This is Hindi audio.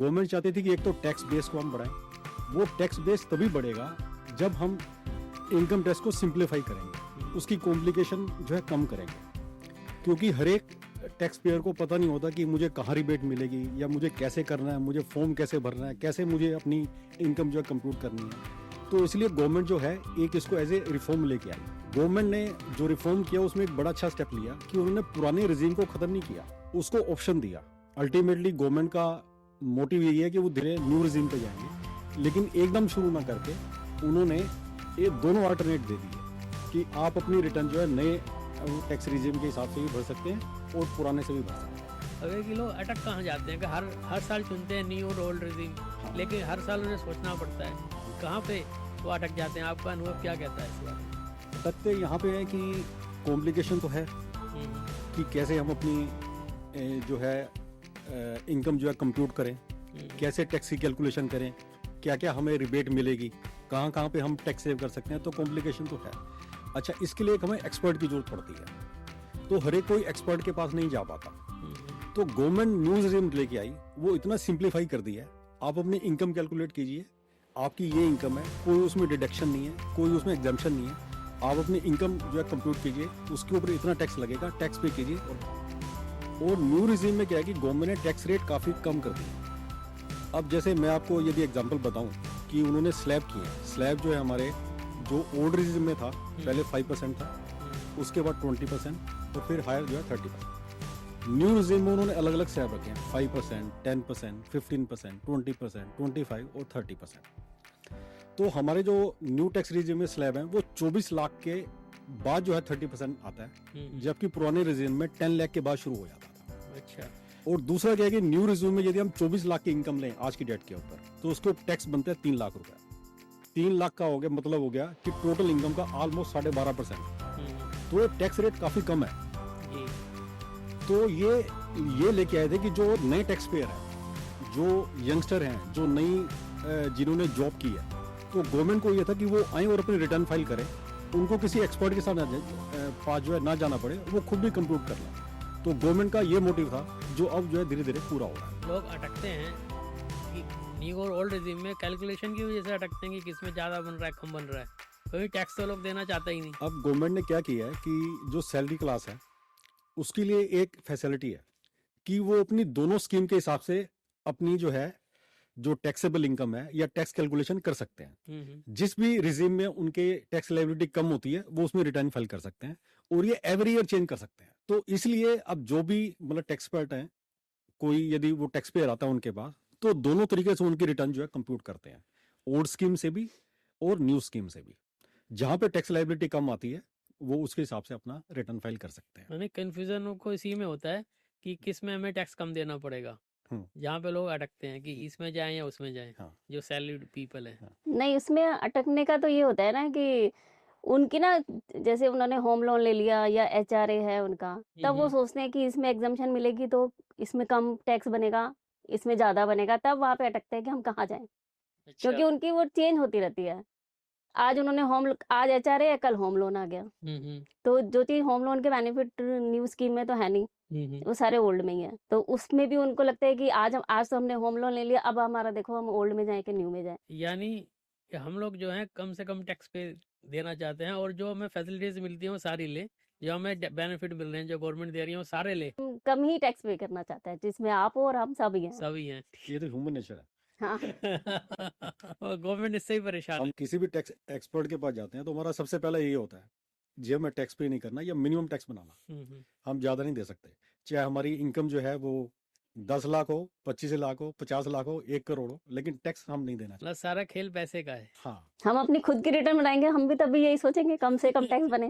गवर्नमेंट चाहती थी कि एक तो टैक्स बेस को हम बढ़ाएं, वो टैक्स बेस तभी बढ़ेगा जब हम इनकम टैक्स को सिंप्लीफाई करेंगे, उसकी कॉम्प्लिकेशन जो है कम करेंगे। क्योंकि हर एक टैक्स पेयर को पता नहीं होता कि मुझे कहाँ रिबेट मिलेगी या मुझे कैसे करना है, मुझे फॉर्म कैसे भरना है, कैसे मुझे अपनी इनकम जो है कंप्यूट करनी है। तो इसलिए गवर्नमेंट जो है एक इसको एज ए रिफॉर्म लेके आई। गवर्नमेंट ने जो रिफॉर्म किया उसमें एक बड़ा अच्छा स्टेप लिया कि उन्होंने पुराने रिजीम को खत्म नहीं किया, उसको ऑप्शन दिया। अल्टीमेटली गवर्नमेंट का मोटिव यही है कि वो धीरे न्यू रिजीम पे जाएंगे, लेकिन एकदम शुरू ना करके उन्होंने ये दोनों अल्टरनेट दे दिए कि आप अपनी रिटर्न जो है नए टैक्स रिजीम के हिसाब से भी भर सकते हैं और पुराने से भी भर सकते हैं। अब ये लोग अटक कहाँ जाते हैं कि हर साल चुनते हैं न्यू और ओल्ड रिजीम, लेकिन हर साल उन्हें सोचना पड़ता है, कहाँ पे वो अटक जाते हैं? आपका अनुभव क्या कहता है इस बारे में? अटकते यहाँ पे है कि कॉम्प्लिकेशन तो है कि कैसे हम अपनी जो है इनकम जो है कंप्यूट करें, कैसे टैक्स की कैलकुलेशन करें, क्या क्या हमें रिबेट मिलेगी, कहाँ कहाँ पे हम टैक्स सेव कर सकते हैं। तो कॉम्प्लिकेशन तो है। अच्छा, इसके लिए एक हमें एक्सपर्ट की जरूरत पड़ती है, तो हर एक कोई एक्सपर्ट के पास नहीं जा पाता। तो गवर्नमेंट न्यू रिजीम लेके आई, वो इतना सिंप्लीफाई कर दिया है। आप अपनी इनकम कैलकुलेट कीजिए, आपकी ये इनकम है, कोई उसमें डिडक्शन नहीं है, कोई उसमें एग्जाम्पशन नहीं है। आप अपनी इनकम जो है कंप्यूट कीजिए, उसके ऊपर इतना टैक्स लगेगा, टैक्स पे कीजिए। और न्यू रिजीम में क्या है कि गवर्नमेंट ने टैक्स रेट काफ़ी कम कर दिया। अब जैसे मैं आपको यदि एग्जांपल बताऊं कि उन्होंने स्लैब किए हैं, स्लैब जो है हमारे जो ओल्ड रिजीम में था पहले 5% था, उसके बाद 20% और फिर हायर जो है 30%। न्यू रिजीम में उन्होंने अलग अलग स्लैब रखे हैं, 5%, 10%, 15%, 20%, 25 और 30%। तो हमारे जो न्यू टैक्स रिजीम में स्लैब है वो 24 लाख के बाद जो है 30% आता है, जबकि पुराने रिजीम में 10 लाख के बाद शुरू हो जाता था। अच्छा। और दूसरा क्या है कि न्यू रिज्यूम में यदि हम 24 लाख की इनकम लें आज की डेट के ऊपर, तो उसको टैक्स बनता है 3 लाख रुपए। 3 लाख का हो गया, मतलब हो गया कि टोटल इनकम का ऑलमोस्ट 12.5%। तो टैक्स रेट काफी कम है। तो ये लेके आए थे कि जो नए टैक्स पेयर हैं, जो यंगस्टर हैं, जो नई जिन्होंने जॉब की है, तो गवर्नमेंट को ये था कि वो आए और अपनी रिटर्न फाइल करें, उनको किसी एक्सपर्ट के साथ पास जो है ना जाना पड़े, वो खुद भी कंप्यूट कर लें। तो गवर्नमेंट का ये मोटिव था जो अब जो है धीरे धीरे पूरा हो रहा है। लोग अटकते हैं कि न्यू और ओल्ड रिजीम में कैलकुलेशन की वजह से अटकते हैं कि किसमें ज़्यादा बन रहा है, कम बन रहा है। कोई टैक्स तो लोग देना चाहते ही नहीं। अब गवर्नमेंट ने क्या किया है कि जो सैलरी क्लास है उसके लिए एक फैसिलिटी है कि वो अपनी दोनों स्कीम के हिसाब से अपनी जो है जो टैक्सेबल इनकम है या टैक्स कैलकुलेशन कर सकते हैं। जिस भी रिजीम में उनके टैक्स लायबिलिटी कम होती है वो उसमें रिटर्न फाइल कर सकते हैं और ये एवरी ईयर चेंज कर सकते हैं। तो इसलिए अब जो भी मतलब टैक्स एक्सपर्ट हैं, कोई यदि वो टैक्स पेयर आता है उनके पास, तो दोनों तरीके से उनकी रिटर्न जो है कंप्यूट करते हैं, ओल्ड स्कीम से भी और न्यू स्कीम से भी। जहां पे टैक्स लायबिलिटी कम आती है वो उसके हिसाब से अपना रिटर्न फाइल कर सकते हैं। यानी कंफ्यूजन को इसी में होता है कि किस में हमें टैक्स कम देना पड़ेगा, जहाँ पे लोग अटकते हैं कि इसमें जाएं या उसमें जाएं। हाँ। जो सैलरीड पीपल है। नहीं, उसमें अटकने का तो ये होता है ना कि उनकी ना, जैसे उन्होंने होम लोन ले लिया या एचआरए है उनका, तब वो सोचते हैं कि इसमें एग्जम्पशन मिलेगी तो इसमें कम टैक्स बनेगा, इसमें ज्यादा बनेगा, तब वहां पे अटकते हैं कि हम कहाँ जाएं। अच्छा। क्योंकि उनकी वो चेंज होती रहती है। आज उन्होंने आज एचआरए है, कल होम लोन आ गया। तो जो चीज होम लोन के बेनिफिट न्यू स्कीम में तो है नहीं, वो सारे ओल्ड में ही है। तो उसमें भी उनको लगता है कि आज तो हमने होम लोन ले लिया, अब हमारा देखो हम ओल्ड में जाए कि न्यू में जाए। यानी कि हम लोग जो है कम से कम टैक्स पे देना चाहते हैं और जो हमें फैसिलिटीज मिलती हैं वो सारी ले, जो हमें बेनिफिट मिल रहे हैं जो गवर्नमेंट दे रही है वो सारे ले। कम ही टैक्स पे करना चाहता है, जिसमें आप हो और हम सभी हैं। सभी हैं। ये तो ह्यूमन नेचर है। हाँ। और गवर्नमेंट इससे ही परेशान हम है। किसी भी टैक्स एक्सपर्ट के पास जाते हैं तो हमारा सबसे पहला यही होता है, जी हमें टैक्स पे नहीं करना या मिनिमम टैक्स बनाना। हम ज्यादा नहीं दे सकते, चाहे हमारी इनकम जो है वो 10 लाख हो, 25 लाख हो, 50 लाख हो, 1 करोड़ हो, लेकिन टैक्स हम नहीं देना मतलब सारा खेल पैसे का है। हाँ। हम अपनी खुद की रिटर्न बनाएंगे, हम भी तभी यही सोचेंगे कम से कम टैक्स बने।